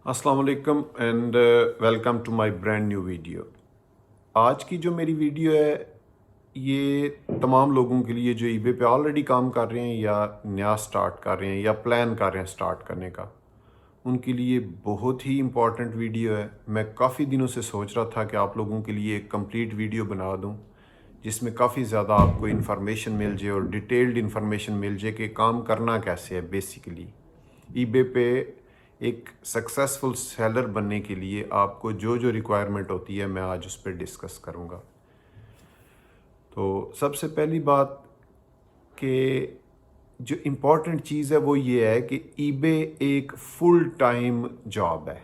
السلام علیکم and welcome to my brand new video. آج کی جو میری ویڈیو ہے یہ تمام لوگوں کے لیے جو ای بے پہ آلریڈی کام کر رہے ہیں یا نیا سٹارٹ کر رہے ہیں یا پلان کر رہے ہیں سٹارٹ کرنے کا، ان کے لیے بہت ہی امپورٹنٹ ویڈیو ہے۔ میں کافی دنوں سے سوچ رہا تھا کہ آپ لوگوں کے لیے ایک کمپلیٹ ویڈیو بنا دوں جس میں کافی زیادہ آپ کو انفارمیشن مل جائے اور ڈیٹیلڈ انفارمیشن مل جائے کہ کام کرنا کیسے ہے۔ بیسیکلی ای بے پہ ایک سکسیسفل سیلر بننے کے لیے آپ کو جو ریکوائرمنٹ ہوتی ہے میں آج اس پہ ڈسکس کروں گا۔ تو سب سے پہلی بات کہ جو امپورٹنٹ چیز ہے وہ یہ ہے کہ ای بے ایک فل ٹائم جاب ہے،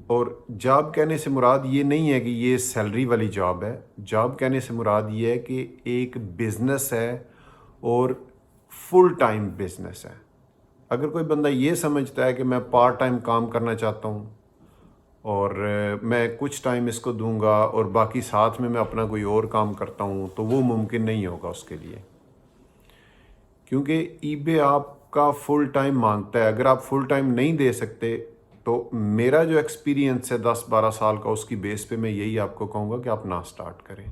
اور جاب کہنے سے مراد یہ نہیں ہے کہ یہ سیلری والی جاب ہے۔ جاب کہنے سے مراد یہ ہے کہ ایک بزنس ہے اور فل ٹائم بزنس ہے۔ اگر کوئی بندہ یہ سمجھتا ہے کہ میں پارٹ ٹائم کام کرنا چاہتا ہوں اور میں کچھ ٹائم اس کو دوں گا اور باقی ساتھ میں اپنا کوئی اور کام کرتا ہوں، تو وہ ممکن نہیں ہوگا اس کے لیے، کیونکہ ای بے آپ کا فل ٹائم مانگتا ہے۔ اگر آپ فل ٹائم نہیں دے سکتے تو میرا جو ایکسپیرینس ہے 10-12 سال کا، اس کی بیس پہ میں یہی آپ کو کہوں گا کہ آپ نہ سٹارٹ کریں۔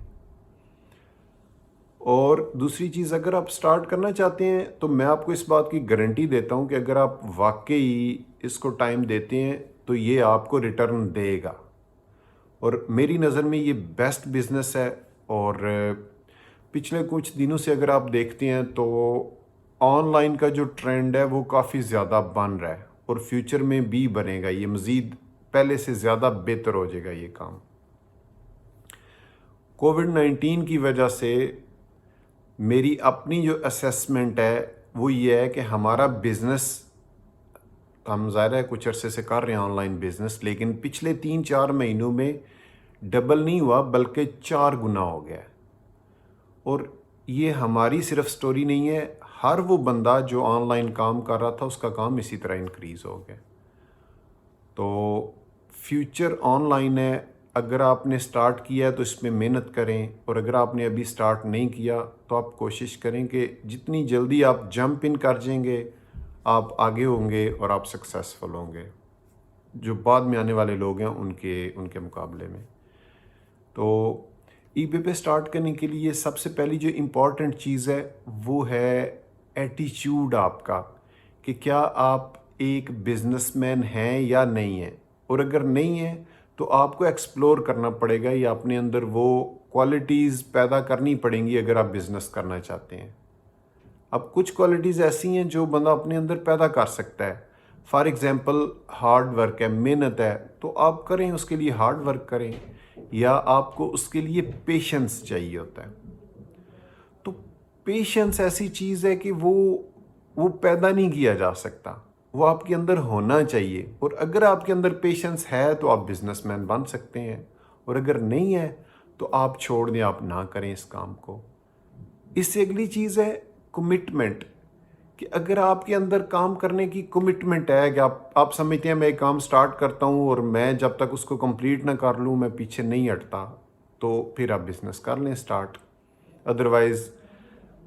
اور دوسری چیز، اگر آپ سٹارٹ کرنا چاہتے ہیں تو میں آپ کو اس بات کی گارنٹی دیتا ہوں کہ اگر آپ واقعی اس کو ٹائم دیتے ہیں تو یہ آپ کو ریٹرن دے گا، اور میری نظر میں یہ بیسٹ بزنس ہے۔ اور پچھلے کچھ دنوں سے اگر آپ دیکھتے ہیں تو آن لائن کا جو ٹرینڈ ہے وہ کافی زیادہ بن رہا ہے، اور فیوچر میں بھی بنے گا، یہ مزید پہلے سے زیادہ بہتر ہو جائے گا یہ کام۔ کووڈ-19 کی وجہ سے میری اپنی جو اسیسمنٹ ہے وہ یہ ہے کہ ہمارا بزنس، ہم ظاہر ہے کچھ عرصے سے کر رہے ہیں آن لائن بزنس، لیکن پچھلے 3-4 مہینوں میں ڈبل نہیں ہوا بلکہ 4 گنا ہو گیا۔ اور یہ ہماری صرف سٹوری نہیں ہے، ہر وہ بندہ جو آن لائن کام کر رہا تھا اس کا کام اسی طرح انکریز ہو گیا۔ تو فیوچر آن لائن ہے، اگر آپ نے سٹارٹ کیا ہے تو اس میں محنت کریں، اور اگر آپ نے ابھی سٹارٹ نہیں کیا تو آپ کوشش کریں کہ جتنی جلدی آپ جمپ ان کر جائیں گے آپ آگے ہوں گے اور آپ سکسیسفل ہوں گے جو بعد میں آنے والے لوگ ہیں ان کے مقابلے میں۔ تو ای بے پہ سٹارٹ کرنے کے لیے سب سے پہلی جو امپورٹنٹ چیز ہے وہ ہے ایٹیچیوڈ آپ کا، کہ کیا آپ ایک بزنس مین ہیں یا نہیں ہیں۔ اور اگر نہیں ہیں تو آپ کو ایکسپلور کرنا پڑے گا، یا اپنے اندر وہ کوالٹیز پیدا کرنی پڑیں گی اگر آپ بزنس کرنا چاہتے ہیں۔ اب کچھ کوالٹیز ایسی ہیں جو بندہ اپنے اندر پیدا کر سکتا ہے، فار ایگزامپل ہارڈ ورک ہے، محنت ہے، تو آپ کریں، اس کے لیے ہارڈ ورک کریں، یا آپ کو اس کے لیے پیشنس چاہیے ہوتا ہے۔ تو پیشنس ایسی چیز ہے کہ وہ پیدا نہیں کیا جا سکتا، وہ آپ کے اندر ہونا چاہیے، اور اگر آپ کے اندر پیشنس ہے تو آپ بزنس مین بن سکتے ہیں، اور اگر نہیں ہے تو آپ چھوڑ دیں، آپ نہ کریں اس کام کو۔ اس سے اگلی چیز ہے کمٹمنٹ، کہ اگر آپ کے اندر کام کرنے کی کمٹمنٹ ہے کہ آپ سمجھتے ہیں میں ایک کام سٹارٹ کرتا ہوں اور میں جب تک اس کو کمپلیٹ نہ کر لوں میں پیچھے نہیں ہٹتا، تو پھر آپ بزنس کر لیں سٹارٹ۔ ادروائز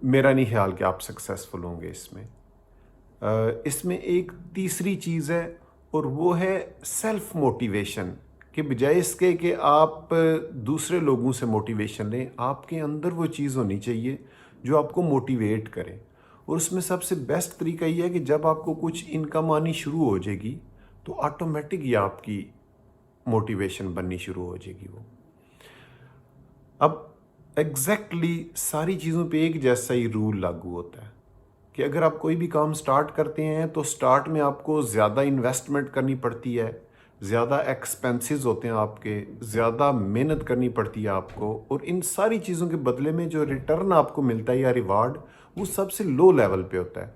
میرا نہیں خیال کہ آپ سکسیسفل ہوں گے اس میں۔ اس میں ایک تیسری چیز ہے، اور وہ ہے سیلف موٹیویشن، کہ بجائے اس کے کہ آپ دوسرے لوگوں سے موٹیویشن لیں، آپ کے اندر وہ چیز ہونی چاہیے جو آپ کو موٹیویٹ کرے۔ اور اس میں سب سے بیسٹ طریقہ یہ ہے کہ جب آپ کو کچھ انکم آنی شروع ہو جائے گی تو آٹومیٹک یہ آپ کی موٹیویشن بننی شروع ہو جائے گی۔ وہ اب ایگزیکٹلی ساری چیزوں پہ ایک جیسا ہی رول لاگو ہوتا ہے کہ اگر آپ کوئی بھی کام سٹارٹ کرتے ہیں تو سٹارٹ میں آپ کو زیادہ انویسٹمنٹ کرنی پڑتی ہے، زیادہ ایکسپینسز ہوتے ہیں آپ کے، زیادہ محنت کرنی پڑتی ہے آپ کو، اور ان ساری چیزوں کے بدلے میں جو ریٹرن آپ کو ملتا ہے یا ریوارڈ، وہ سب سے لو لیول پہ ہوتا ہے۔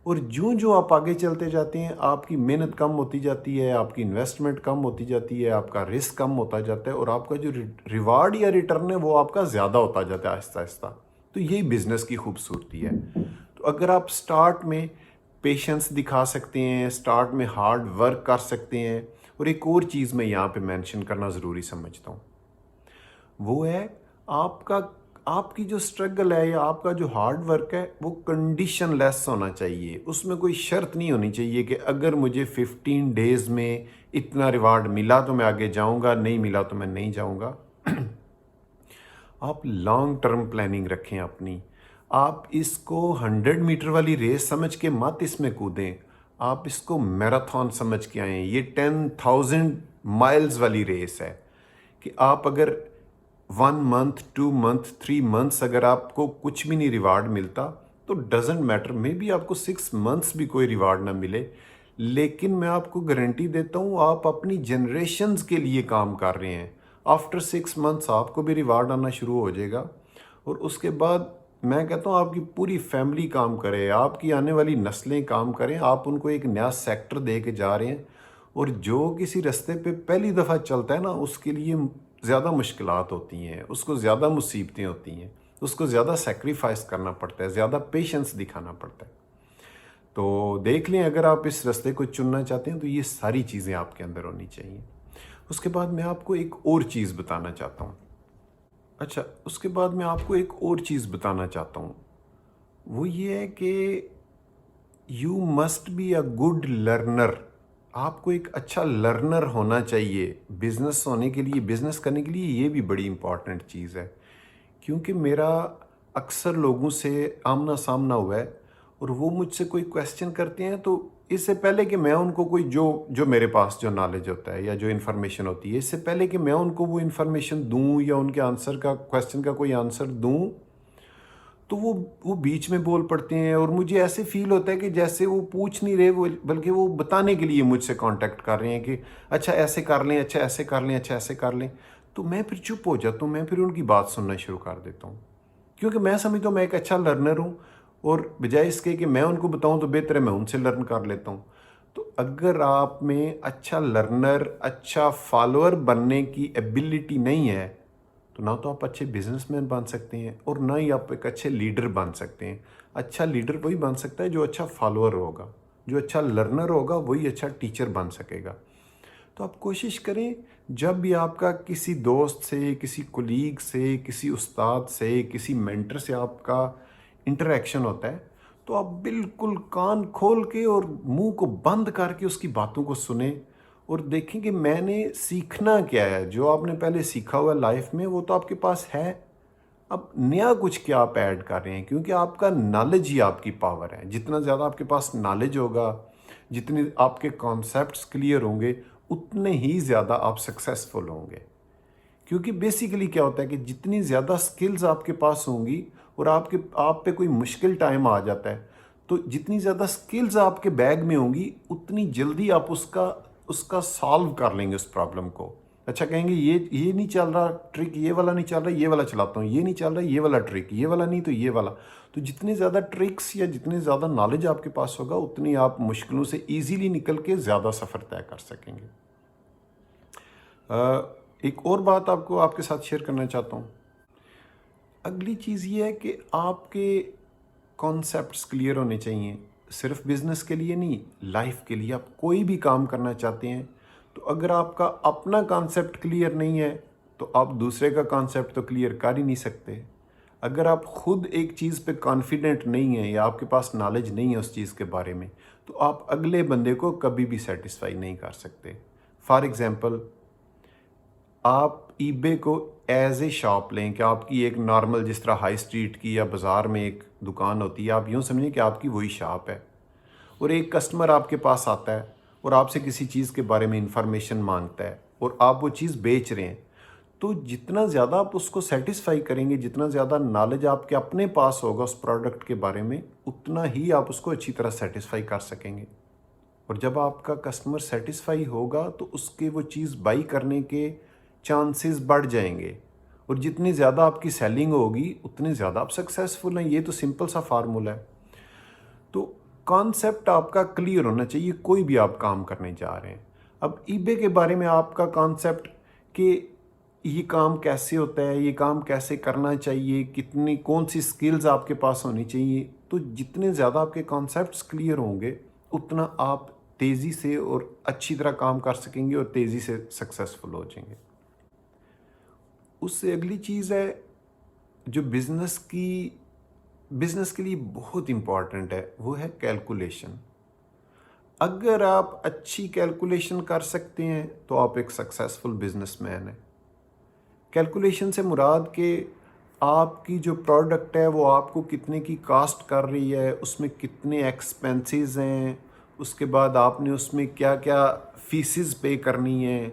اور جو آپ آگے چلتے جاتے ہیں آپ کی محنت کم ہوتی جاتی ہے، آپ کی انویسٹمنٹ کم ہوتی جاتی ہے، آپ کا رسک کم ہوتا جاتا ہے، اور آپ کا جو ریوارڈ یا ریٹرن ہے وہ آپ کا زیادہ ہوتا جاتا ہے آہستہ آہستہ۔ تو یہی بزنس کی خوبصورتی ہے۔ تو اگر آپ سٹارٹ میں پیشنس دکھا سکتے ہیں، سٹارٹ میں ہارڈ ورک کر سکتے ہیں، اور ایک اور چیز میں یہاں پہ مینشن کرنا ضروری سمجھتا ہوں، وہ ہے آپ کی جو سٹرگل ہے یا آپ کا جو ہارڈ ورک ہے وہ کنڈیشن لیس ہونا چاہیے. اس میں کوئی شرط نہیں ہونی چاہیے کہ اگر مجھے 15 ڈیز میں اتنا ریوارڈ ملا تو میں آگے جاؤں گا, نہیں ملا تو میں نہیں جاؤں گا. آپ لانگ ٹرم پلاننگ رکھیں اپنی. آپ اس کو 100 میٹر والی ریس سمجھ کے مت اس میں کودیں, آپ اس کو میراتھن سمجھ کے آئیں. یہ 10,000 مائلز والی ریس ہے کہ آپ اگر 1 منتھ 2 منتھ 3 منتھس اگر آپ کو کچھ بھی نہیں ریوارڈ ملتا تو ڈزنٹ میٹر, مے بی آپ کو 6 منتھس بھی کوئی ریوارڈ نہ ملے, لیکن میں آپ کو گارنٹی دیتا ہوں آپ اپنی جنریشنز کے لیے کام کر رہے ہیں. آفٹر 6 منتھس آپ کو بھی ریوارڈ آنا شروع ہو جائے گا, اور اس کے بعد میں کہتا ہوں آپ کی پوری فیملی کام کرے, آپ کی آنے والی نسلیں کام کریں. آپ ان کو ایک نیا سیکٹر دے کے جا رہے ہیں, اور جو کسی رستے پہ پہلی دفعہ چلتا ہے نا اس کے لیے زیادہ مشکلات ہوتی ہیں, اس کو زیادہ مصیبتیں ہوتی ہیں, اس کو زیادہ سیکریفائس کرنا پڑتا ہے, زیادہ پیشنس دکھانا پڑتا ہے. تو دیکھ لیں اگر آپ اس رستے کو چننا چاہتے ہیں تو یہ ساری چیزیں آپ کے اندر ہونی چاہیے. اس کے بعد میں آپ کو ایک اور چیز بتانا چاہتا ہوں. اچھا, اس کے بعد میں آپ کو ایک اور چیز بتانا چاہتا ہوں, وہ یہ ہے کہ you must be a good learner. آپ کو ایک اچھا لرنر ہونا چاہیے بزنس ہونے کے لیے, بزنس کرنے کے لیے. یہ بھی بڑی امپورٹنٹ چیز ہے, کیونکہ میرا اکثر لوگوں سے آمنا سامنا ہوا ہے, اور وہ مجھ سے کوئی کویسچن کرتے ہیں تو اس سے پہلے کہ میں ان کو کوئی جو میرے پاس جو نالج ہوتا ہے یا جو انفارمیشن ہوتی ہے, اس سے پہلے کہ میں ان کو وہ انفارمیشن دوں یا ان کے آنسر کا کویسچن کا کوئی آنسر دوں, تو وہ بیچ میں بول پڑتے ہیں, اور مجھے ایسے فیل ہوتا ہے کہ جیسے وہ پوچھ نہیں رہے, وہ بلکہ وہ بتانے کے لیے مجھ سے کانٹیکٹ کر رہے ہیں کہ اچھا ایسے کر لیں, اچھا ایسے کر لیں, اچھا ایسے کر لیں. تو میں پھر چپ ہو جاتا ہوں, میں پھر ان کی بات سننا شروع کر دیتا ہوں, کیونکہ میں سمجھتا ہوں میں ایک اچھا لرنر ہوں, اور بجائے اس کے کہ میں ان کو بتاؤں تو بہتر ہے میں ان سے لرن کر لیتا ہوں. تو اگر آپ میں اچھا لرنر, اچھا فالوور بننے کی ایبلٹی نہیں ہے تو نہ تو آپ اچھے بزنس مین بن سکتے ہیں, اور نہ ہی آپ ایک اچھے لیڈر بن سکتے ہیں. اچھا لیڈر وہی بن سکتا ہے جو اچھا فالوور ہوگا, جو اچھا لرنر ہوگا وہی اچھا ٹیچر بن سکے گا. تو آپ کوشش کریں جب بھی آپ کا کسی دوست سے, کسی کولیگ سے, کسی استاد سے, کسی مینٹر سے آپ کا انٹریکشن ہوتا ہے تو آپ بالکل کان کھول کے اور منہ کو بند کر کے اس کی باتوں کو سنیں, اور دیکھیں کہ میں نے سیکھنا کیا ہے. جو آپ نے پہلے سیکھا ہوا لائف میں وہ تو آپ کے پاس ہے, اب نیا کچھ کیا آپ ایڈ کر رہے ہیں, کیونکہ آپ کا نالج ہی آپ کی پاور ہے. جتنا زیادہ آپ کے پاس نالج ہوگا, جتنے آپ کے کانسیپٹس کلیئر ہوں گے, اتنے ہی زیادہ آپ سکسیسفل ہوں گے. کیونکہ بیسیکلی کیا ہوتا ہے کہ جتنی زیادہ سکلز آپ کے پاس ہوں گی, اور آپ پہ کوئی مشکل ٹائم آ جاتا ہے تو جتنی زیادہ سکلز آپ کے بیگ میں ہوں گی اتنی جلدی آپ اس کا سالو کر لیں گے اس پرابلم کو. اچھا کہیں گے یہ نہیں چل رہا ٹرک, یہ والا نہیں چل رہا, یہ والا چلاتا ہوں, یہ نہیں چل رہا یہ والا ٹرک, یہ والا نہیں تو یہ والا. تو جتنے زیادہ ٹرکس یا جتنے زیادہ نالج آپ کے پاس ہوگا اتنی آپ مشکلوں سے ایزیلی نکل کے زیادہ سفر طے کر سکیں گے. ایک اور بات آپ کے ساتھ شیئر کرنا چاہتا ہوں. اگلی چیز یہ ہے کہ آپ کے کانسیپٹس کلیئر ہونے چاہیے, صرف بزنس کے لیے نہیں, لائف کے لیے. آپ کوئی بھی کام کرنا چاہتے ہیں تو اگر آپ کا اپنا کانسیپٹ کلیئر نہیں ہے تو آپ دوسرے کا کانسیپٹ تو کلیئر کر ہی نہیں سکتے. اگر آپ خود ایک چیز پہ کانفیڈنٹ نہیں ہیں یا آپ کے پاس نالج نہیں ہے اس چیز کے بارے میں تو آپ اگلے بندے کو کبھی بھی سیٹسفائی نہیں کر سکتے. فار ایگزامپل, آپ ای بے کو ایز اے شاپ لیں کہ آپ کی ایک نارمل جس طرح ہائی اسٹریٹ کی یا بازار میں ایک دکان ہوتی ہے, آپ یوں سمجھیں کہ آپ کی وہی شاپ ہے, اور ایک کسٹمر آپ کے پاس آتا ہے اور آپ سے کسی چیز کے بارے میں انفارمیشن مانگتا ہے اور آپ وہ چیز بیچ رہے ہیں. تو جتنا زیادہ آپ اس کو سیٹسفائی کریں گے, جتنا زیادہ نالج آپ کے اپنے پاس ہوگا اس پروڈکٹ کے بارے میں, اتنا ہی آپ اس کو اچھی طرح سیٹسفائی کر سکیں گے. اور جب آپ کا کسٹمر سیٹسفائی ہوگا تو اس کے وہ چیز بائی کرنے کے چانسز بڑھ جائیں گے, اور جتنی زیادہ آپ کی سیلنگ ہوگی اتنے زیادہ آپ سکسیزفل ہیں. یہ تو سمپل سا فارمولا ہے. تو کانسیپٹ آپ کا کلیئر ہونا چاہیے کوئی بھی آپ کام کرنے جا رہے ہیں. اب ای بے کے بارے میں آپ کا کانسیپٹ کہ یہ کام کیسے ہوتا ہے, یہ کام کیسے کرنا چاہیے, کون سی سکلز آپ کے پاس ہونی چاہیے, تو جتنے زیادہ آپ کے کانسیپٹس کلیئر ہوں گے اتنا آپ تیزی سے اور اچھی طرح کام کر سکیں گے اور تیزی سے سکسیزفل ہو جائیں گے. اس سے اگلی چیز ہے جو بزنس کے لیے بہت امپورٹنٹ ہے وہ ہے کیلکولیشن. اگر آپ اچھی کیلکولیشن کر سکتے ہیں تو آپ ایک سکسیسفل بزنس مین ہیں. کیلکولیشن سے مراد کہ آپ کی جو پروڈکٹ ہے وہ آپ کو کتنے کی کاسٹ کر رہی ہے، اس میں کتنے ایکسپینسز ہیں، اس کے بعد آپ نے اس میں کیا کیا فیسز پے کرنی ہے،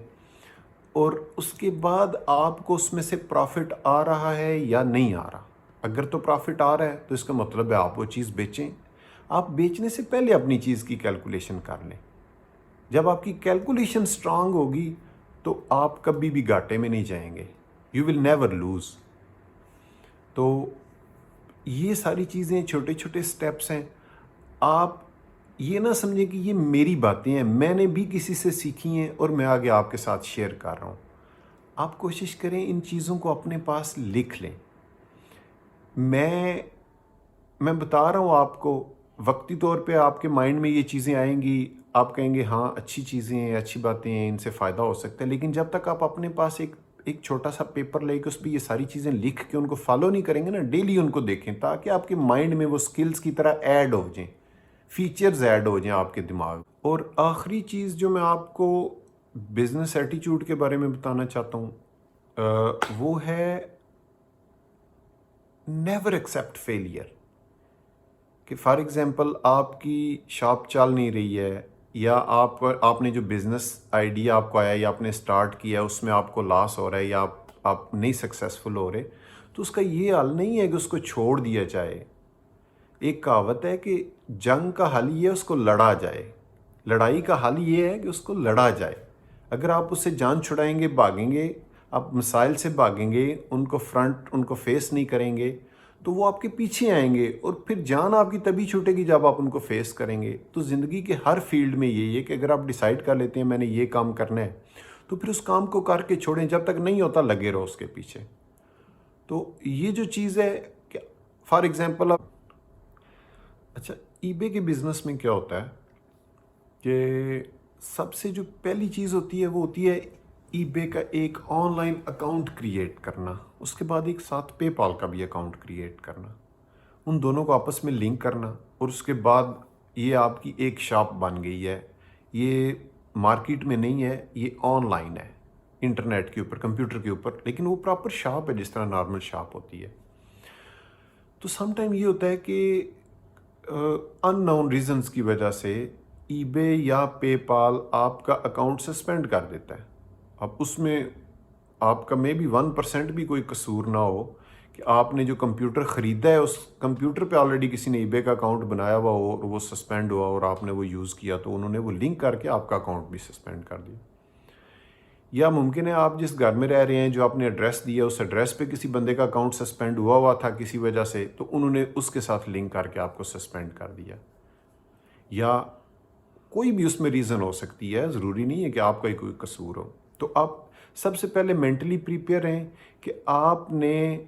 اور اس کے بعد آپ کو اس میں سے پروفٹ آ رہا ہے یا نہیں آ رہا. اگر تو پروفٹ آ رہا ہے تو اس کا مطلب ہے آپ وہ چیز بیچیں. آپ بیچنے سے پہلے اپنی چیز کی کیلکولیشن کر لیں. جب آپ کی کیلکولیشن سٹرانگ ہوگی تو آپ کبھی بھی گھاٹے میں نہیں جائیں گے. You will never lose. تو یہ ساری چیزیں چھوٹے چھوٹے سٹیپس ہیں. آپ یہ نہ سمجھیں کہ یہ میری باتیں ہیں، میں نے بھی کسی سے سیکھی ہیں اور میں آگے آپ کے ساتھ شیئر کر رہا ہوں. آپ کوشش کریں ان چیزوں کو اپنے پاس لکھ لیں. میں بتا رہا ہوں آپ کو، وقتی طور پہ آپ کے مائنڈ میں یہ چیزیں آئیں گی، آپ کہیں گے ہاں اچھی چیزیں ہیں، اچھی باتیں ہیں، ان سے فائدہ ہو سکتا ہے. لیکن جب تک آپ اپنے پاس ایک چھوٹا سا پیپر لے کے اس پہ یہ ساری چیزیں لکھ کے ان کو فالو نہیں کریں گے نا، ڈیلی ان کو دیکھیں تاکہ آپ کے مائنڈ میں وہ سکلز کی طرح ایڈ ہو جائیں، فیچرز ایڈ ہو جائیں آپ کے دماغ. اور آخری چیز جو میں آپ کو بزنس ایٹیچیوڈ کے بارے میں بتانا چاہتا ہوں وہ ہے نیور ایکسیپٹ فیلئر. کہ فار ایگزامپل آپ کی شاپ چل نہیں رہی ہے، یا آپ نے جو بزنس آئیڈیا آپ کو آیا یا آپ نے سٹارٹ کیا اس میں آپ کو لاس ہو رہا ہے یا آپ نہیں سکسیسفل ہو رہے، تو اس کا یہ حل نہیں ہے کہ اس کو چھوڑ دیا جائے. ایک کہاوت ہے کہ جنگ کا حل یہ ہے اس کو لڑا جائے. لڑائی کا حل یہ ہے کہ اس کو لڑا جائے. اگر آپ اس سے جان چھڑائیں گے، بھاگیں گے، آپ مسائل سے بھاگیں گے، ان کو فیس نہیں کریں گے تو وہ آپ کے پیچھے آئیں گے، اور پھر جان آپ کی تبھی چھوٹے گی جب آپ ان کو فیس کریں گے. تو زندگی کے ہر فیلڈ میں یہی ہے کہ اگر آپ ڈیسائیڈ کر لیتے ہیں میں نے یہ کام کرنا ہے تو پھر اس کام کو کر کے چھوڑیں، جب تک نہیں ہوتا لگے رہو اس کے پیچھے. تو یہ جو چیز ہے کہ فار ایگزامپل اچھا ای بے کے بزنس میں کیا ہوتا ہے کہ سب سے جو پہلی چیز ہوتی ہے وہ ہوتی ہے ای بے کا ایک آن لائن اکاؤنٹ کریٹ کرنا، اس کے بعد ایک ساتھ پے پال کا بھی اکاؤنٹ کریٹ کرنا، ان دونوں کو آپس میں لنک کرنا، اور اس کے بعد یہ آپ کی ایک شاپ بن گئی ہے. یہ مارکیٹ میں نہیں ہے، یہ آن لائن ہے، انٹرنیٹ کے اوپر، کمپیوٹر کے اوپر، لیکن وہ پراپر شاپ ہے جس طرح نارمل شاپ ہوتی ہے. تو سم ٹائم یہ ہوتا ہے کہ ان نون ریزنز کی وجہ سے ای بے یا پے پال آپ کا اکاؤنٹ سسپینڈ کر دیتا ہے. اب اس میں آپ کا مے بی 1% بھی کوئی قصور نہ ہو کہ آپ نے جو کمپیوٹر خریدا ہے اس کمپیوٹر پہ آلریڈی کسی نے ای بے کا اکاؤنٹ بنایا ہوا ہو اور وہ سسپینڈ ہوا اور آپ نے وہ یوز کیا تو انہوں نے وہ لنک کر کے آپ کا اکاؤنٹ بھی سسپینڈ کر دیا. یا ممکن ہے آپ جس گھر میں رہ رہے ہیں جو آپ نے ایڈریس دیا اس ایڈریس پہ کسی بندے کا اکاؤنٹ سسپینڈ ہوا تھا کسی وجہ سے، تو انہوں نے اس کے ساتھ لنک کر کے آپ کو سسپینڈ کر دیا. یا کوئی بھی اس میں ریزن ہو سکتی ہے، ضروری نہیں ہے کہ آپ کا ہی کوئی قصور ہو. تو آپ سب سے پہلے مینٹلی پریپیئر ہیں کہ آپ نے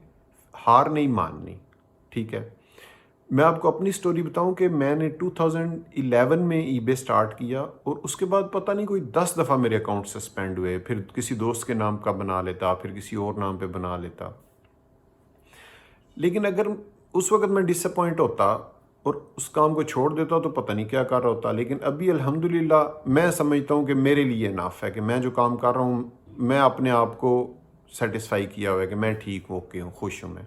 ہار نہیں ماننی. ٹھیک ہے، میں آپ کو اپنی سٹوری بتاؤں کہ میں نے 2011 میں ای بے سٹارٹ کیا اور اس کے بعد پتہ نہیں کوئی 10 دفعہ میرے اکاؤنٹ سسپینڈ ہوئے. پھر کسی دوست کے نام کا بنا لیتا، پھر کسی اور نام پہ بنا لیتا. لیکن اگر اس وقت میں ڈس اپوائنٹ ہوتا اور اس کام کو چھوڑ دیتا تو پتہ نہیں کیا کر رہا ہوتا. لیکن ابھی الحمدللہ میں سمجھتا ہوں کہ میرے لیے انف ہے کہ میں جو کام کر رہا ہوں میں اپنے آپ کو سیٹسفائی کیا ہوا ہے کہ میں ٹھیک ہوں، اوکے ہوں، خوش ہوں میں.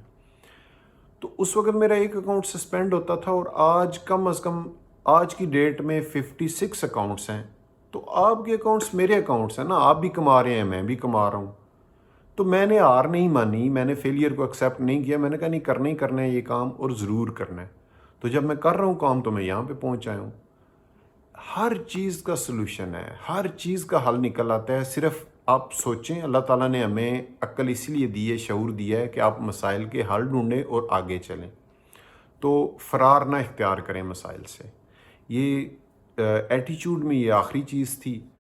تو اس وقت میرا ایک اکاؤنٹ سسپینڈ ہوتا تھا اور آج کم از کم آج کی ڈیٹ میں 56 اکاؤنٹس ہیں. تو آپ کے اکاؤنٹس میرے اکاؤنٹس ہیں نا، آپ بھی کما رہے ہیں، میں بھی کما رہا ہوں. تو میں نے ہار نہیں مانی، میں نے فیلئر کو ایکسیپٹ نہیں کیا. میں نے کہا نہیں، کرنا ہی کرنا ہے یہ کام اور ضرور کرنا ہے. تو جب میں کر رہا ہوں کام تو میں یہاں پہ پہنچ آیا ہوں. ہر چیز کا سلوشن ہے، ہر چیز کا حل نکل آتا ہے. صرف آپ سوچیں، اللہ تعالیٰ نے ہمیں عقل اس لیے دی ہے، شعور دیا ہے کہ آپ مسائل کے حل ڈھونڈیں اور آگے چلیں. تو فرار نہ اختیار کریں مسائل سے. یہ ایٹیچیوڈ میں یہ آخری چیز تھی.